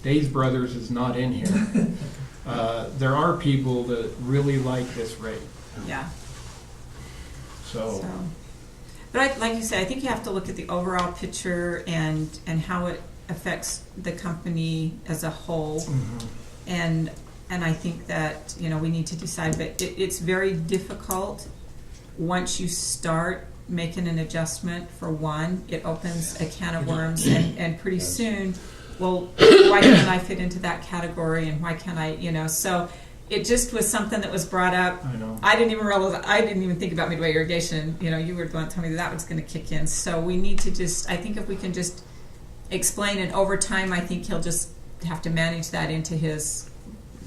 Days Brothers is not in here. There are people that really like this rate. Yeah. So. But like you said, I think you have to look at the overall picture and how it affects the company as a whole. Mm-hmm. And I think that, we need to decide, but it's very difficult once you start making an adjustment. For one, it opens a can of worms, and pretty soon, well, why can't I fit into that category, and why can't I, so it just was something that was brought up. I know. I didn't even realize, I didn't even think about midway irrigation. You were the one telling me that was going to kick in. So we need to I think if we can just explain, and over time, I think he'll just have to manage that into his,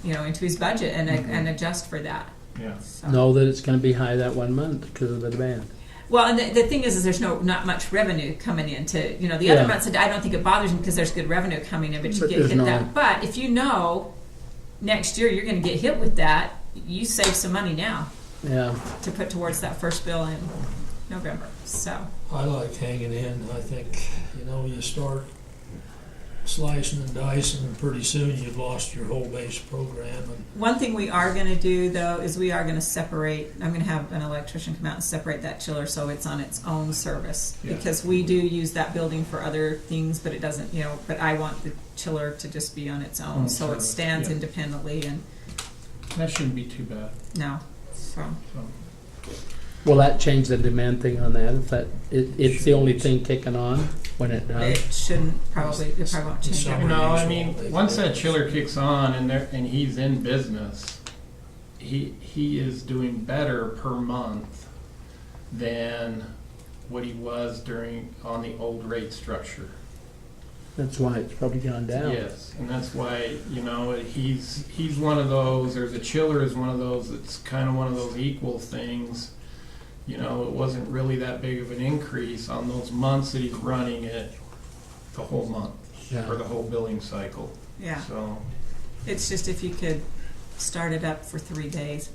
into his budget and adjust for that. Yeah. So. Know that it's going to be high that 1 month because of the demand. Well, and the thing is there's not much revenue coming into, the other months, I don't think it bothers me because there's good revenue coming in, but you get hit that. But if next year you're going to get hit with that, you save some money now. Yeah. To put towards that first bill in November. So I like hanging in. I think, you start slicing and dicing, and pretty soon you've lost your whole base program. And one thing we are going to do, though, is we are going to separate. I'm going to have an electrician come out and separate that chiller so it's on its own service. Yeah. Because we do use that building for other things, but it doesn't, but I want the chiller to just be on its own, so service. it stands Yeah. independently. And That shouldn't be too bad. no, so. Will that change the demand thing on that? If it's the only thing kicking on when it does? It shouldn't probably. It probably won't change that. No, I mean, once that chiller kicks on and he's in business, he is doing better per month than what he was on the old rate structure. That's why it's probably gone down. Yes, and that's why, he's one of those, there's a chiller is one of those, it's kind of one of those equal things. It wasn't really that big of an increase on those months that he's running it the whole month, Yeah. or the whole billing cycle. Yeah. So, It's just if you could start it up for 3 days.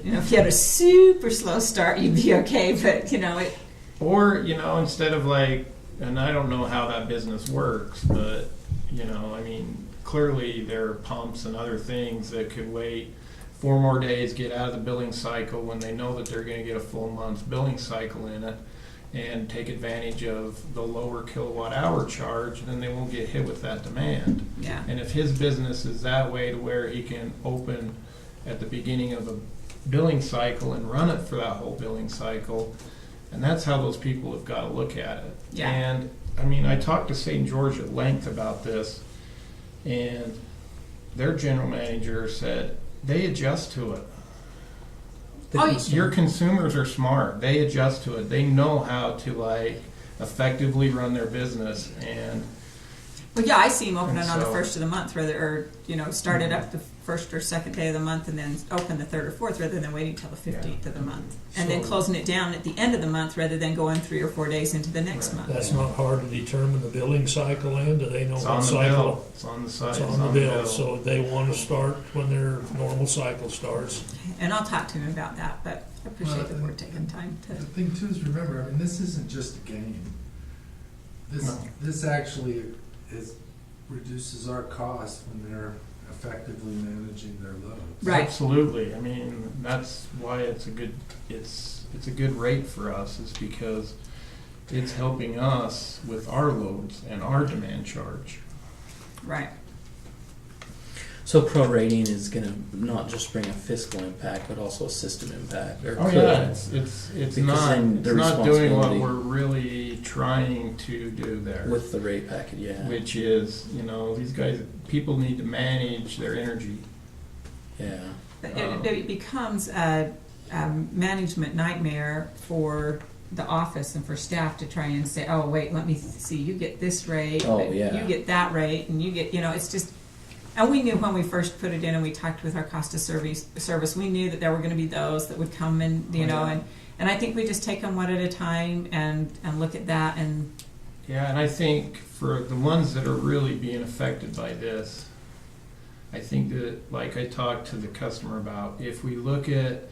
If you had a super slow start, you'd be okay. But it. or, instead of and I don't know how that business works, but, clearly there are pumps and other things that could wait 4 more days, get out of the billing cycle when they know that they're going to get a full month's billing cycle in it, and take advantage of the lower kilowatt hour charge, then they won't get hit with that demand. Yeah. And if his business is that way to where he can open at the beginning of a billing cycle and run it for that whole billing cycle, and that's how those people have got to look at it. Yeah. And I talked to St. George at length about this, and their general manager said they adjust to it. Your consumers are smart. They adjust to it. They know how to effectively run their business. And Well, yeah, I see them open it on the so- first of the month, start it up the first or second day of the month, and then open the third or fourth, rather than waiting till the 15th of the month, and then closing it down at the end of the month, rather than going 3 or 4 days into the next month. that's not hard to determine the billing cycle in. Do they know it's what on the cycle? bill. It's on the side. It's on the bill. So they want to start when their normal cycle starts. And I'll talk to him about that, but I appreciate the board taking time The to. thing too is, remember, this isn't just a game. This actually reduces our costs when they're effectively managing their loads. Right. Absolutely. That's why it's a good rate for us, is because it's helping us with our loads and our demand charge. Right. So prorating is going to not just bring a fiscal impact, but also a system impact. Or Oh could. yeah, it's Because not then the it's not doing what responsibility- we're really trying to do there. With the rate packet, yeah. Which is, people need to manage their energy. Yeah. But it becomes a management nightmare for the office and for staff to try and say, oh, wait, let me see, you get this rate, Oh, but yeah. you get that rate, and you get, it's just, and we knew when we first put it in and we talked with our cost of service, we knew that there were going to be those that would come and, and I think we just take them one at a time and look at that. And Yeah, and I think for the ones that are really being affected by this, I think that, like I talked to the customer about, if we look at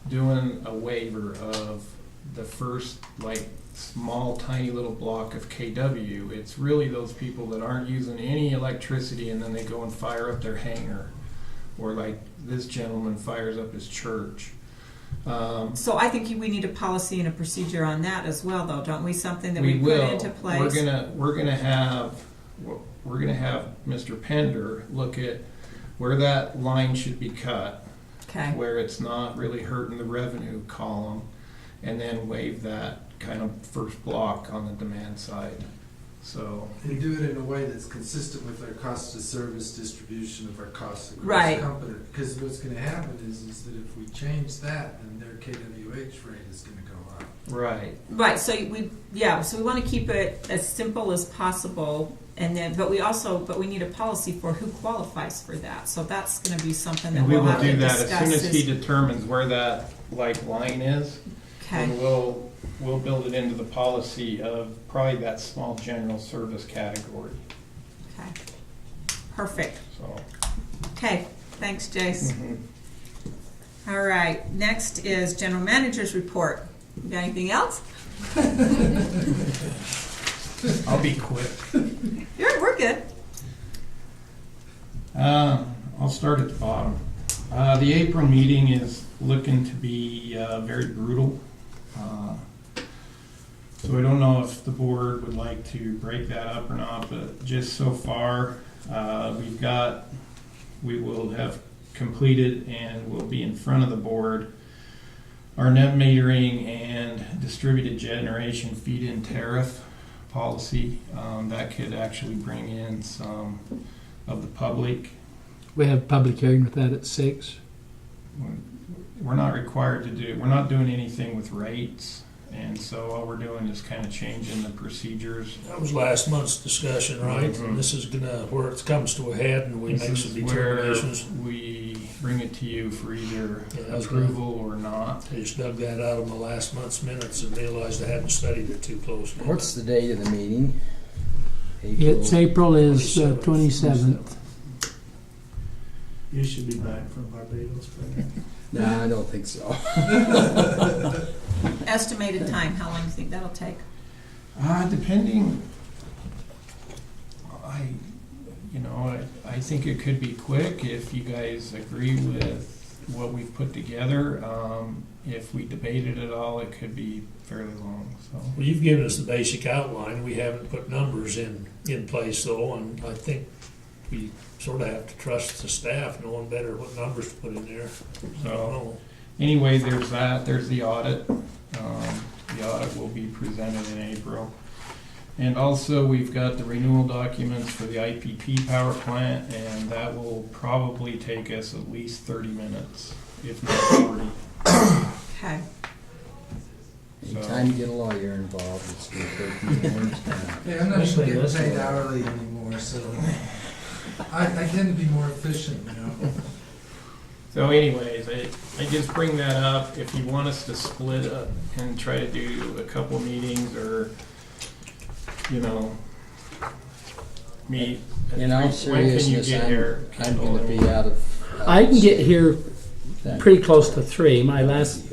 doing a waiver of the first small, tiny little block of KW. It's really those people that aren't using any electricity and then they go and fire up their hangar. Or like this gentleman fires up his church. So I think we need a policy and a procedure on that as well, though, don't we? Something that we put will. into place. We're gonna have Mr. Pender look at where that line should be cut, Okay. where it's not really hurting the revenue column, and then waive that kind of first block on the demand side. So And do it in a way that's consistent with our cost of service distribution of our costs across Right. the company. Because what's gonna happen is that if we change that, then their KWH rate is gonna go up. right. Right, so we want to keep it as simple as possible, and then, but we need a policy for who qualifies for that, so that's gonna be something that And we we'll will have to do that discuss. as soon as he this- determines where that like line is. Okay, And we'll build it into the policy of probably that small general service category, okay, perfect, so. okay, thanks, Jace. Mhm. All right, next is general manager's report. You got anything else? I'll be quick. We're good. I'll start at the bottom. The April meeting is looking to be very brutal. So I don't know if the board would like to break that up or not, but just so far, we will have completed and will be in front of the board our net metering and distributed generation feed-in tariff policy. That could actually bring in some of the public. We have a public hearing with that at 6. We're not required to do, we're not doing anything with rates, and so all we're doing is kind of changing the procedures. That was last month's discussion, right? Mhm. And this is gonna, where it comes to a head and we This make some is where determinations. we bring it to you for either Yeah, that's right. approval or not. I just dug that out of my last month's minutes and realized I hadn't studied it too closely. What's the date of the meeting? It's April is 27th. 27th. You should be back from Barbados by then. No, I don't think so. Estimated time, how long do you think that'll take? Depending, I think it could be quick if you guys agree with what we've put together. If we debated it all, it could be fairly long, so. Well, you've given us the basic outline. We haven't put numbers in place though, and I think we sort of have to trust the staff knowing better what numbers to put in there. I don't know. Anyway, there's that, there's the audit. The audit will be presented in April. And also, we've got the renewal documents for the IPP power plant, and that will probably take us at least 30 minutes, if not 40. Okay, Anytime you get a lawyer involved, it's going to take more time. Hey, I'm not Especially getting this paid one. hourly anymore, so I tend to be more efficient, So anyways, I just bring that up. If you want us to split up and try to do a couple meetings or, meet. In all When can you seriousness, get here? I'm going to be out of. I can get here that- pretty close to 3. My last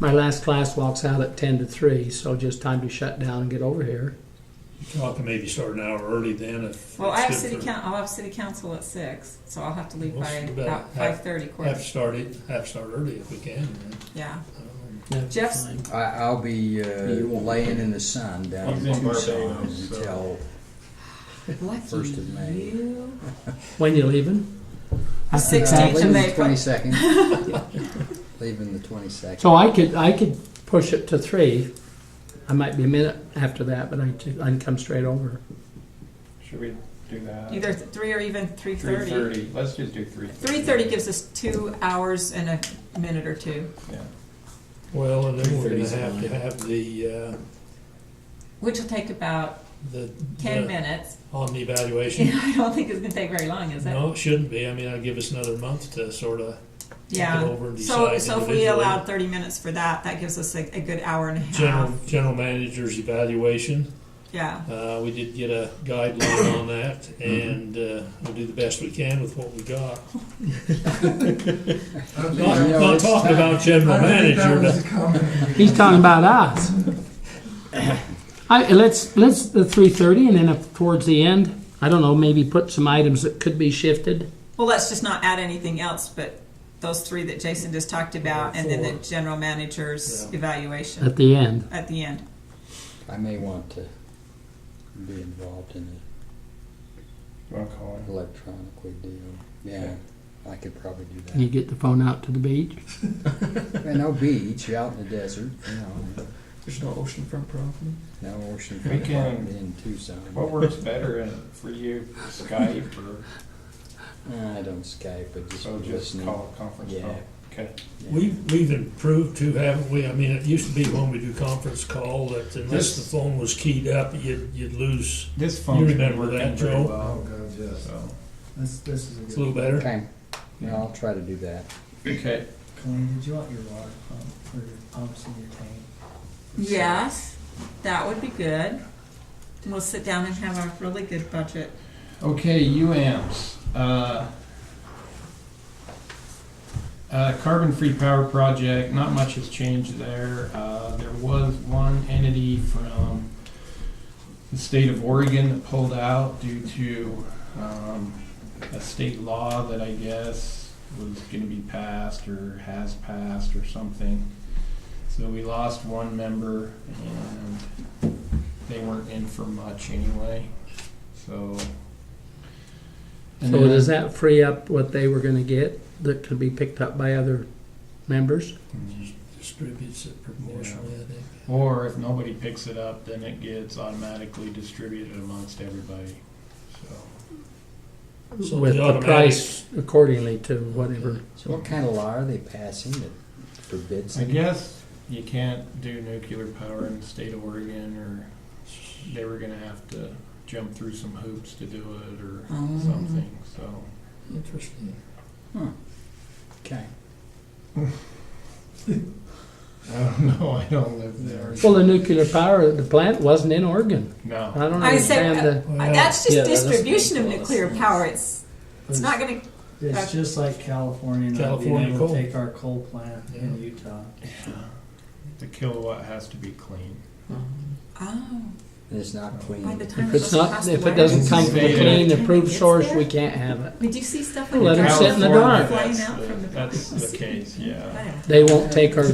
Okay. class walks out at 10 to 3, so just time to shut down and get over here. I'll have to maybe start an hour early then if. well, it's good for- I'll have city council at 6, so I'll have to leave Well, by so about about 5:30, Have quarter, to start early if we can. Then. yeah. That's Jeff's- fine. I'll be laying in the sun down He's in in Tucson Barbados, so- until Lucky 1st of May. you. When you leaving? The 16th of leaving the April. 22nd. Leaving the 22nd. So I could push it to 3. I might be a minute after that, but I can come straight over. Should we do that? Either 3 or even 3:30. 3:30. Let's just do 3:30. 3:30 gives us 2 hours and a minute or two, Yeah. Well, and then we're going 3:30 's to have fine. to have which will take about the 10 minutes. on the evaluation. I don't think it's going to take very long, is it? No, it shouldn't be. I mean, I'll give us another month to sort of Yeah. look it over and So decide if we individually. allowed 30 minutes for that, that gives us a good hour and a half. General manager's evaluation. Yeah. We did get a guideline on that, Mm-hmm. and we'll do the best we can with what we got. I'm Not talking about general manager, but He's talking about us. Let's the 3:30, and then if towards the end, I don't know, maybe put some items that could be shifted. Well, let's just not add anything else, but those three that Jason just talked about, and then the general manager's evaluation At the end. at the end. I may want to be involved in I'll call the electronically deal. Yeah, I could probably do You that. get the phone out to the beach. And no beach, you're out in the desert, you know, There's no oceanfront property. no ocean We can- in Tucson. What works better for you, Skype or I don't Skype, but just so just listening. call a conference Yeah. call? Okay. Yeah. We've improved too, haven't we? I mean, it used to be when we do conference call that unless the phone was keyed up, you'd lose. This phone's been remember working that, very Joe? Oh, well. God, yes. So, This is a It's a good. little better. Okay, yeah, I'll try to do that. okay. Colleen, did you want your water pump or your pumps in your tank? Yes, that would be good. We'll sit down and have a really good budget. Okay, UAMPS. Carbon-free power project, not much has changed there. There was one entity from the state of Oregon that pulled out due to a state law that I guess was going to be passed or has passed or something. So we lost one member and they weren't in for much anyway. So. and So then- does that free up what they were going to get that could be picked up by other members? Just distributes it proportionally, I think. Or if nobody picks it up, then it gets automatically distributed amongst everybody. So So With the the automatic- price accordingly to whatever. So what kind of law are they passing that forbids I it? guess you can't do nuclear power in the state of Oregon, or they were gonna have to jump through some hoops to do it or something, so. Interesting. Okay. I don't know, I don't live there. Well, the nuclear power, the plant wasn't in Oregon. I No, don't I say, understand the. Well, that's just yeah, that's distribution of what it nuclear was. power. It's not gonna, It's just like California not California being able coal. to take our coal plant in Yeah. Utah. the kilowatt has to be clean. oh, And it's not by clean. the time If it it's goes not, across if the it doesn't wires, come from a By the clean time it approved gets source, there? we can't have it. I mean, do you see stuff Let like 'em that sit in the dark. flying out from the That's the case, yeah. Whatever. They won't take our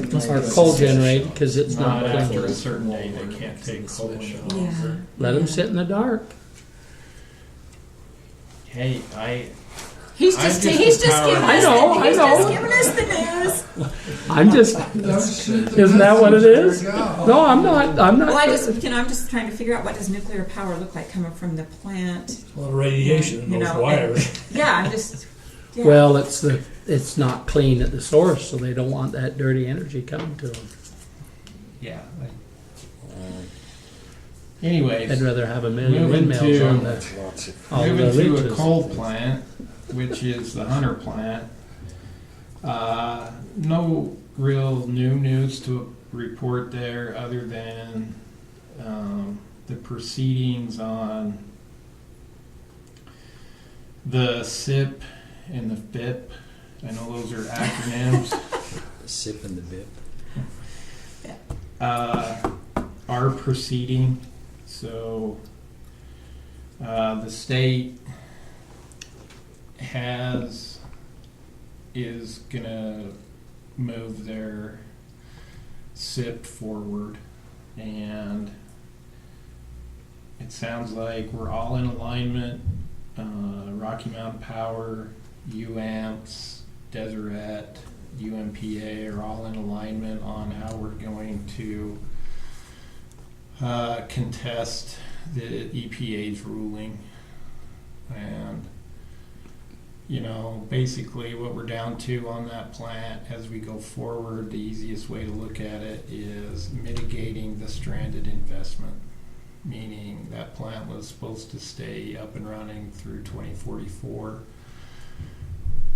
coal generator because it's Not not after clean. a certain day, they can't take coal anymore. Yeah. Let them Yeah. sit in the dark. Hey, He's I'm just just he's the just power- giving I us know, the, I he's know. just giving us the news. I'm just, isn't that what it is? No, I'm not, I'm not. Well, I'm just trying to figure out what does nuclear power look like coming from the plant. A lot of radiation in You those know, wires. Yeah, I'm just. Yeah. Well, it's not clean at the source, so they don't want that dirty energy coming to them. yeah. Anyways. They'd rather have a million Moving windmills to- on the, Lots of all the Moving to a reaches. coal plant, which is the Hunter plant. No real new news to report there other than the proceedings on the SIP and the FIP. I know those are acronyms. the sip and the bip. Are proceeding. So the state is gonna move their SIP forward, and it sounds like we're all in alignment. Rocky Mountain Power, UAMPS, Deseret, UMPA are all in alignment on how we're going to contest the EPA's ruling. And, you know, basically what we're down to on that plant as we go forward, the easiest way to look at it is mitigating the stranded investment. Meaning that plant was supposed to stay up and running through 2044.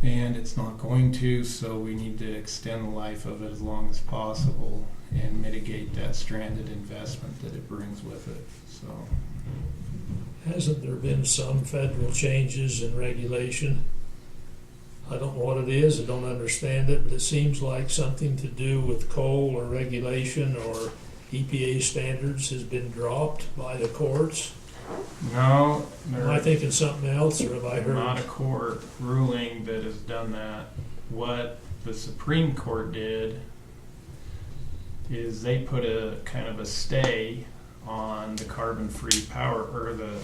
And it's not going to, so we need to extend the life of it as long as possible and mitigate that stranded investment that it brings with it. So, Hasn't there been some federal changes in regulation? I don't know what it is, I don't understand it, but it seems like something to do with coal or regulation or EPA standards has been dropped by the courts? No, Am I thinking something else, or have I heard? not a court ruling that has done that. What the Supreme Court did is they put a kind of a stay on the carbon-free power, or the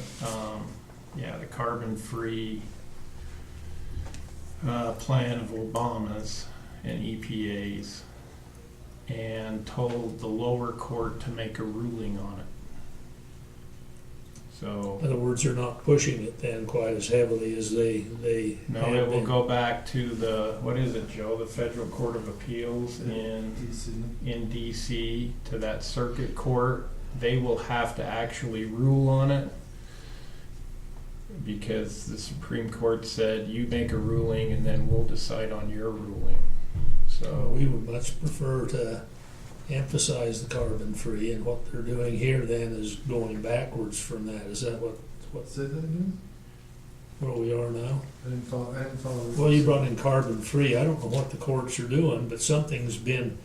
carbon-free plan of Obama's and EPA's, and told the lower court to make a ruling on it. So, In other words, they're not pushing it then quite as heavily as they no, have it will been. go back to the, what is it, Joe? The Federal Court of Appeals in DC, to that circuit court. They will have to actually rule on it, because the Supreme Court said, you make a ruling and then we'll decide on your ruling. So We would much prefer to emphasize the carbon-free, and what they're doing here then is going backwards from that. Is that what's Say that again? where we are now? I didn't follow. Well, you brought in carbon-free. I don't know what the courts are doing, but something's been,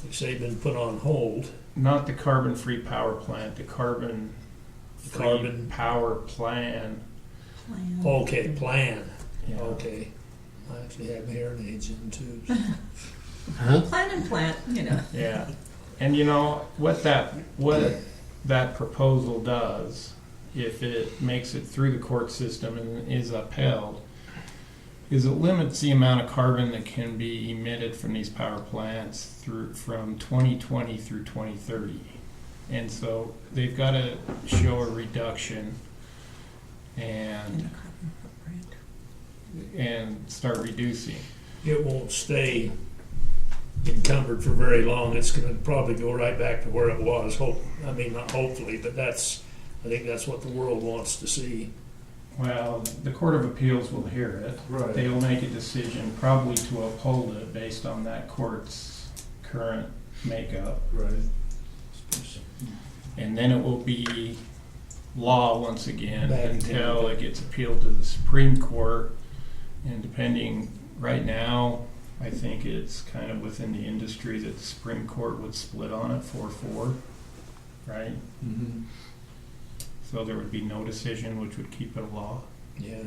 like say, been put on hold. not the carbon-free power plant, the carbon-free power plan. Plan. Okay, plan. Yeah. Okay. I actually have hearing aids in too. Huh? Plan and plant, you know. Yeah, and you know what that proposal does, if it makes it through the court system and is upheld, is it limits the amount of carbon that can be emitted from these power plants from 2020 through 2030, and so they've got to show a reduction and start reducing. It won't stay encumbered for very long. It's going to probably go right back to where it was. Not hopefully, but I think that's what the world wants to see. Well, the Court of Appeals will hear it. Right. They will make a decision probably to uphold it based on that court's current makeup. Right. And then it will be law once again Back until again. it gets appealed to the Supreme Court. And depending, right now, I think it's kind of within the industry that the Supreme Court would split on it 4-4, right? Mm-hmm. So there would be no decision, which would keep it a law. Yeah.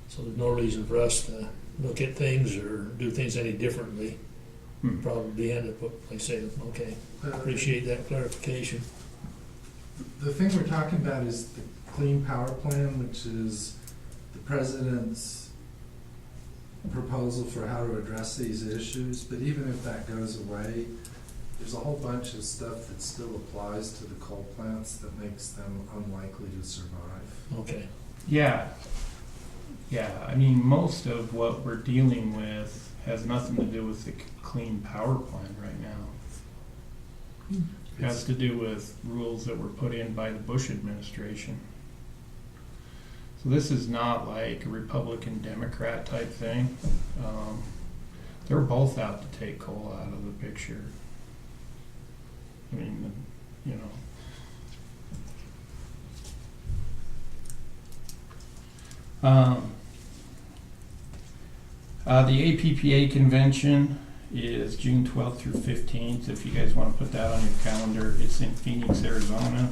So there's no reason for us to look at things or do things any differently. Probably end up, like say, okay, appreciate that clarification. The thing we're talking about is the Clean Power Plan, which is the president's proposal for how to address these issues. But even if that goes away, there's a whole bunch of stuff that still applies to the coal plants that makes them unlikely to survive. Okay. Yeah. I mean, most of what we're dealing with has nothing to do with the Clean Power Plan right now. It has to do with rules that were put in by the Bush administration. So this is not like a Republican-Democrat type thing. They're both out to take coal out of the picture. I mean, you know. The APPA convention is June 12th through 15th. If you guys want to put that on your calendar, it's in Phoenix, Arizona.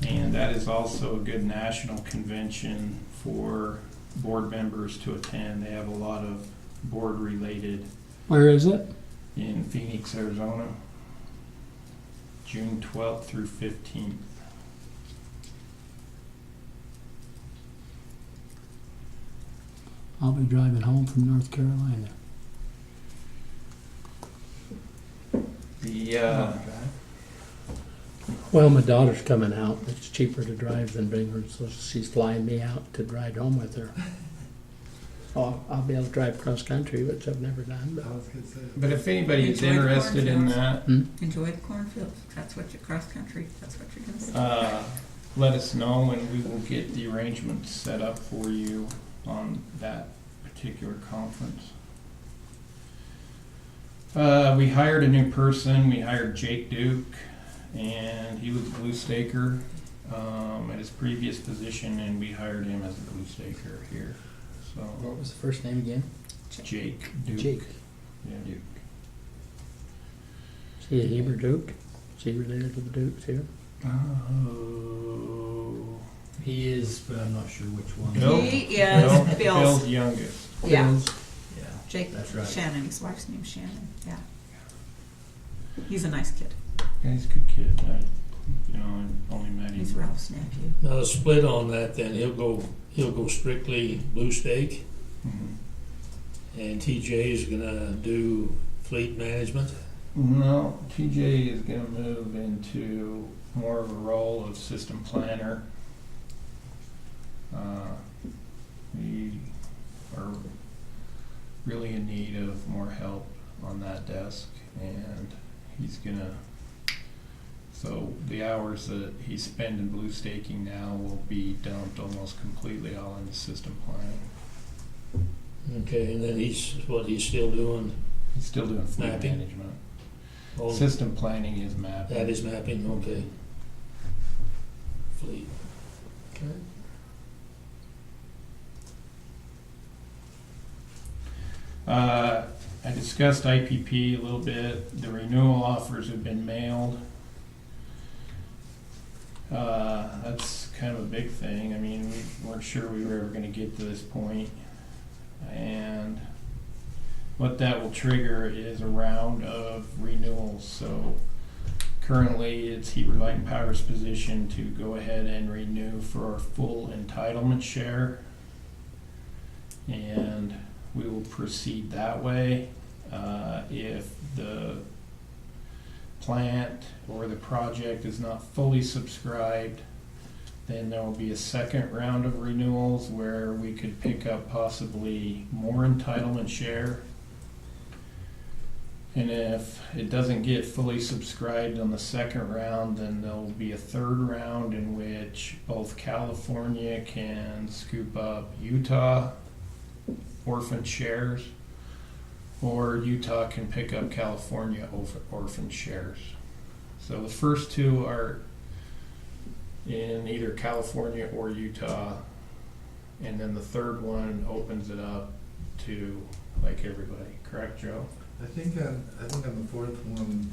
And that is also a good national convention for board members to attend. They have a lot of board-related Where is it? in Phoenix, Arizona, June 12th through 15th. I'll be driving home from North Carolina. Well, my daughter's coming out. It's cheaper to drive than bring her, so she's flying me out to ride home with her. Oh, I'll be able to drive cross country, which I've never done. I was gonna say. But if anybody is Enjoy the interested in cornfields. that, Enjoy the cornfields. That's what you're cross country. That's what you're gonna do. let us know and we will get the arrangements set up for you on that particular conference. We hired a new person. We hired Jake Duke, and he was a glue staker at his previous position, and we hired him as a glue staker here. So What was the first name again? Jake Duke. Jake. Yeah, Duke. See a Heber Duke? Is he related to the Dukes here? Oh, He is, but I'm not sure which one. Bill? He is Bill's, Bill's youngest. yeah, Yeah, Jake that's right. Shannon, his wife's name's Shannon, yeah. He's a nice kid. Yeah, he's a good kid. I only met him. He's Ralph's nephew. Now the split on that, then he'll go strictly blue stake, Mhm. and TJ is gonna do fleet management. No, TJ is going to move into more of a role of system planner. We are really in need of more help on that desk, and he's going to. So the hours that he's spending blue staking now will be dumped almost completely all into system planning. Okay, and then he's still doing. He's still doing fleet Mapping. management. Oh, System planning is mapping. that is mapping. Okay. Fleet. Okay. I discussed IPP a little bit. The renewal offers have been mailed. That's kind of a big thing. I mean, we weren't sure we were ever going to get to this point. And what that will trigger is a round of renewals. So currently it's Heber Light and Power's position to go ahead and renew for our full entitlement share. And we will proceed that way. If the plant or the project is not fully subscribed, then there will be a second round of renewals where we could pick up possibly more entitlement share. And if it doesn't get fully subscribed on the second round, then there'll be a third round in which both California can scoop up Utah orphan shares, or Utah can pick up California orphan shares. So the first two are in either California or Utah, and then the third one opens it up to like everybody. Correct, Joe? I think on the fourth one,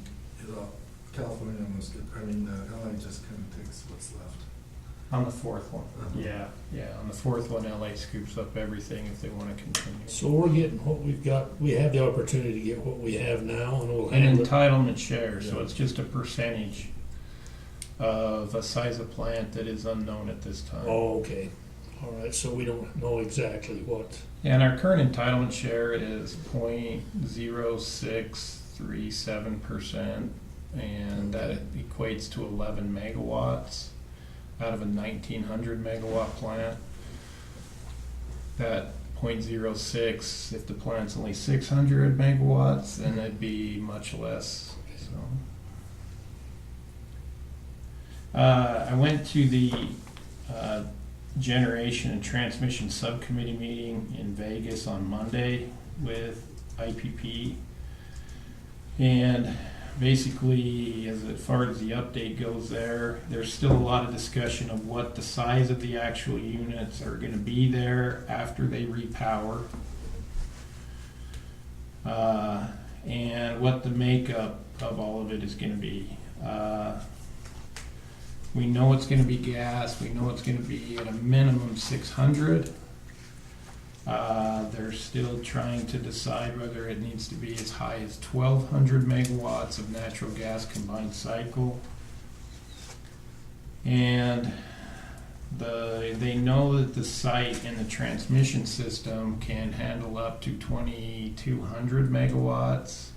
California almost LA just kind of takes what's left. On the fourth one. Uh-huh. Yeah. On the fourth one, LA scoops up everything if they want to continue. So we're getting what we've got. We have the opportunity to get what we have now, and we'll An handle it. entitlement share, so Yeah. it's just a percentage of a size of plant that is unknown at this time. Oh, okay. All right. So we don't know exactly what. And our current entitlement share is 0.0637%, and that equates to 11 megawatts out of a 1900 megawatt plant. That 0.06, if the plant's only 600 megawatts, then it'd be much less. So, I went to the generation and transmission subcommittee meeting in Vegas on Monday with IPP, and basically, as far as the update goes there's still a lot of discussion of what the size of the actual units are going to be there after they repower, and what the makeup of all of it is going to be. We know it's going to be gas. We know it's going to be at a minimum 600. They're still trying to decide whether it needs to be as high as 1,200 megawatts of natural gas combined cycle. And they know that the site and the transmission system can handle up to 2,200 megawatts.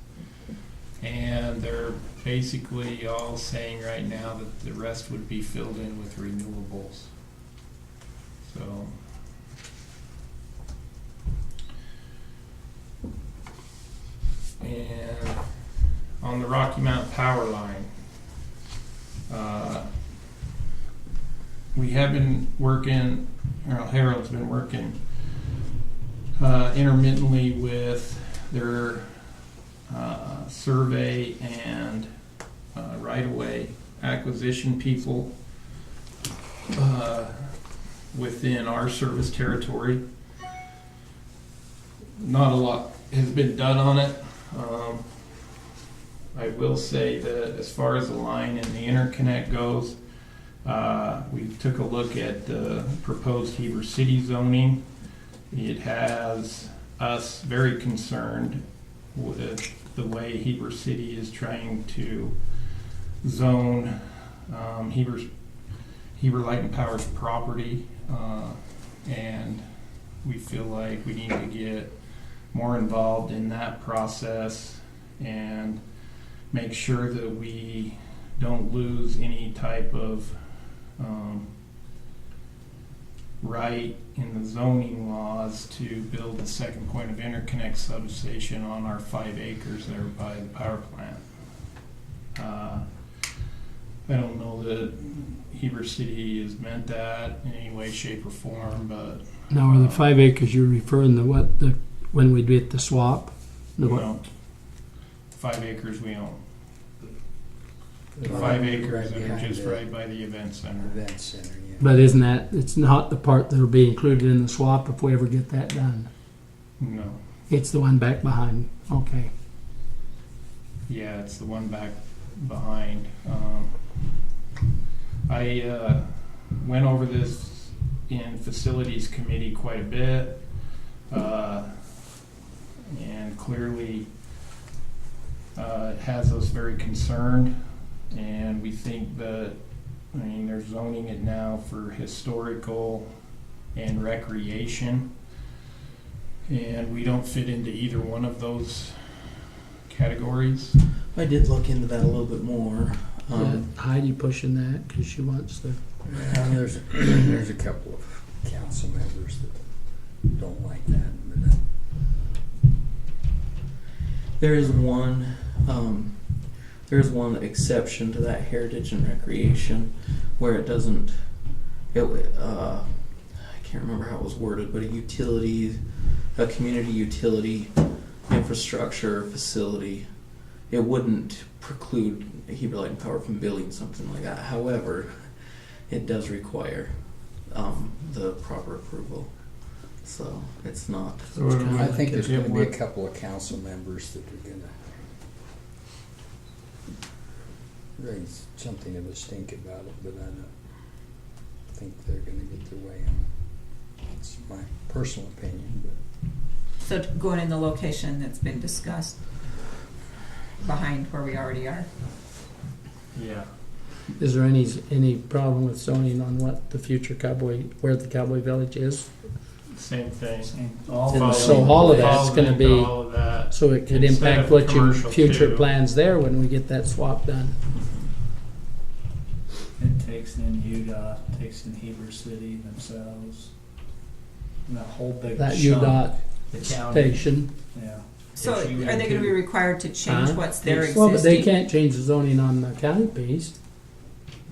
And they're basically all saying right now that the rest would be filled in with renewables. So, and on the Rocky Mountain power line, we have been working, Harold's been working intermittently with their survey and right-of-way acquisition people within our service territory. Not a lot has been done on it. I will say that as far as the line and the interconnect goes, we took a look at the proposed Heber City zoning. It has us very concerned with the way Heber City is trying to zone Heber Light and Power's property, and we feel like we need to get more involved in that process and make sure that we don't lose any type of right in the zoning laws to build the second point of interconnect substation on our 5 acres there by the power plant. I don't know that Heber City has meant that in any way, shape, or form, but Now, are the 5 acres you're referring to what, when we did the swap? The we what? don't. 5 acres we own. The Right 5 acres that are behind just the right by the event center. Event center, yeah. But isn't that, it's not the part that'll be included in the swap if we ever get that done? No. It's the one back behind, okay. Yeah, it's the one back behind. I went over this in facilities committee quite a bit, and clearly it has us very concerned, and we think that, I mean, they're zoning it now for historical and recreation, and we don't fit into either one of those categories. I did look into that a little bit more. Yeah, Heidi pushing that because she wants the. There's a couple of council members that don't like that, but There is one exception to that heritage and recreation where it doesn't. I can't remember how it was worded, but a community utility infrastructure facility, it wouldn't preclude Heber Light and Power from building something like that. However, it does require the proper approval. So it's not. I think there's Yeah, gonna be a what- couple of council members that are gonna raise something of a stink about it, but I don't think they're gonna get their way on it. It's my personal opinion, but So going in the location that's been discussed behind where we already are. Yeah. Is there any problem with zoning on what the future where the Cowboy Village is? Same thing. So all of that's Falls gonna into be, all of that. so it could Instead impact of what your commercial future too. plans there when we get that swap done. It takes in UDOT, takes in Heber City themselves. And that whole big That chunk, UDOT the county, station. yeah. So If you are they went going to be to- required to change Huh? what's there existing? Well, but they can't change the zoning on the county piece.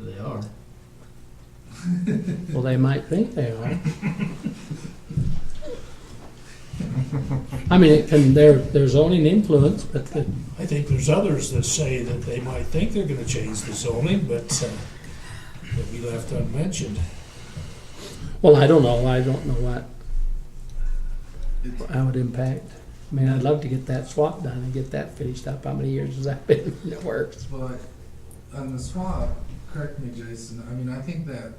They are. Well, they might think they are. I mean, it can, their zoning influence, but I think there's others that say that they might think they're gonna change the zoning, but that we left unmentioned. well, I don't know what, how it impact. I mean, I'd love to get that swap done and get that finished up. How many years has that been in the works? But on the swap, correct me, Jason, I mean, I think that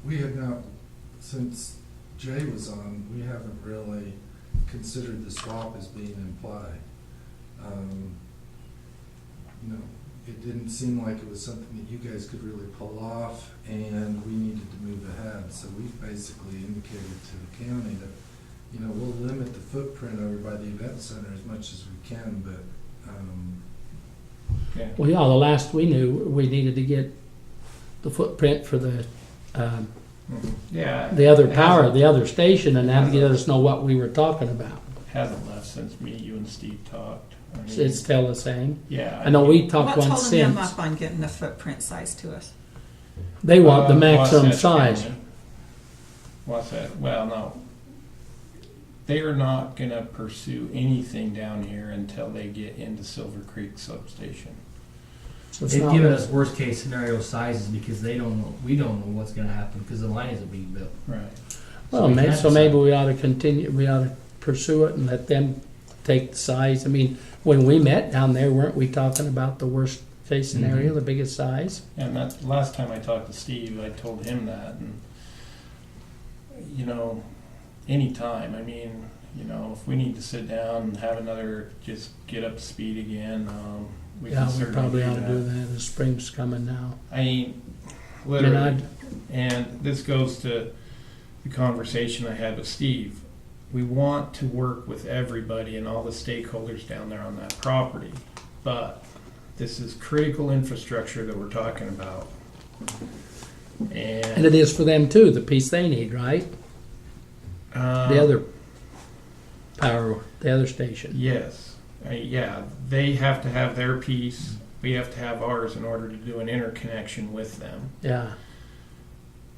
we have not, since Jay was on, we haven't really considered the swap as being in play. You know, it didn't seem like it was something that you guys could really pull off, and we needed to move ahead. So we've basically indicated to the county that, you know, we'll limit the footprint over by the event center as much as we can, but, Yeah. Well, yeah, the last we knew, we needed to get the footprint for the Yeah. other it power, hasn't- the other station, and that let us know what we were talking about. Hasn't left since me, you and Steve talked. I mean, It's still the same. yeah. I know we talked What's once holding them since. up on getting the footprint size to us? They want the maximum Wasatch size. County. What's that? Well, no. They are not going to pursue anything down here until they get into Silver Creek substation. So it's They've not given really- us worst case scenario sizes because they don't know, we don't know what's gonna happen because the line isn't being built. Right. Well, we maybe, can't so maybe decide. we ought to pursue it and let them take the size. I mean, when we met down there, weren't we talking about the worst case scenario, Mhm. the biggest size? And that last time I talked to Steve, I told him that, and you know, anytime. I mean, you know, if we need to sit down and have another, just get up to speed again, we Yeah, can we certainly probably do ought to that. do that. The spring's coming now. I mean, And literally, I'd- and this goes to the conversation I had with Steve. We want to work with everybody and all the stakeholders down there on that property, but this is critical infrastructure that we're talking about. And it is for them too, the piece they need, right? The other power, the other station. Yes, yeah, they have to have their piece, we have to have ours in order to do an interconnection with them. Yeah.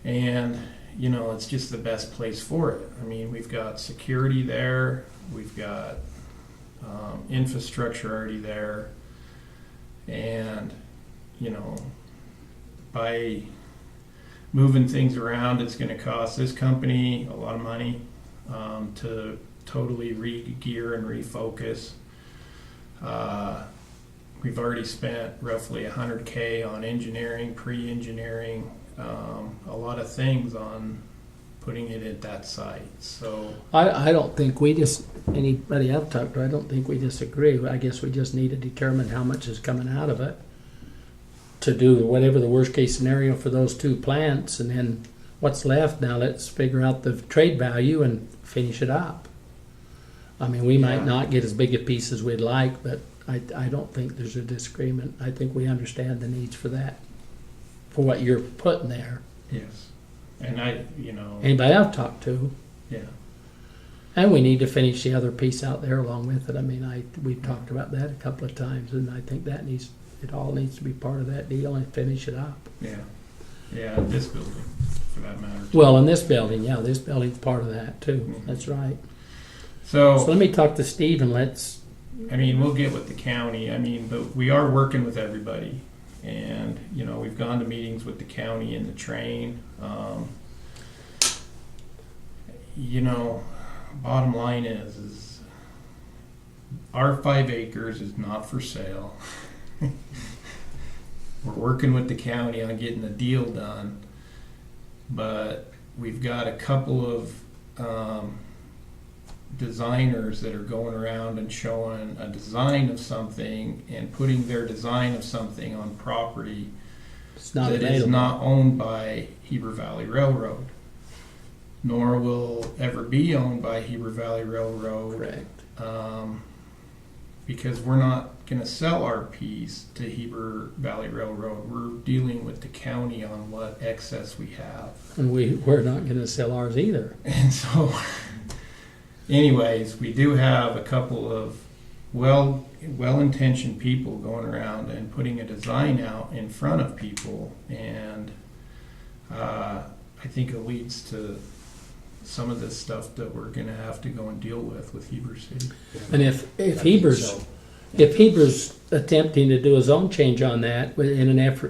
And, you know, it's just the best place for it. I mean, we've got security there, we've got infrastructure already there, and, you know, by moving things around, it's going to cost this company a lot of money to totally re-gear and refocus. We've already spent roughly $100K on engineering, pre-engineering, a lot of things on putting it at that site. So I don't think we just, anybody I've talked to, I don't think we disagree. I guess we just need to determine how much is coming out of it to do whatever the worst case scenario for those two plants, and then what's left, now let's figure out the trade value and finish it up. I mean, we might Yeah. not get as big a piece as we'd like, but I don't think there's a disagreement. I think we understand the needs for that, for what you're putting there. yes, and I, you know, Anybody I've talked to, yeah, and we need to finish the other piece out there along with it. I mean, we've talked about that a couple of times, and I think that it all needs to be part of that deal and finish it up. yeah, yeah. This building, for that matter. too. Well, in this building, yeah, this building's part of that too. That's right. So So, let me talk to Steve and let's, I mean, we'll get with the county. I mean, but we are working with everybody, and you know, we've gone to meetings with the county and the train. You know, bottom line is our 5 acres is not for sale. We're working with the county on getting the deal done, but we've got a couple of designers that are going around and showing a design of something and putting their design of something on property it's not that is available. not owned by Heber Valley Railroad, nor will ever be owned by Heber Valley Railroad. Correct. Because we're not going to sell our piece to Heber Valley Railroad. We're dealing with the county on what excess we have. And we're not gonna sell ours either. And so, anyways, we do have a couple of well-intentioned people going around and putting a design out in front of people, and I think it leads to some of this stuff that we're going to have to go and deal with Heber City. And if Heber's attempting to do his own change on that in an effort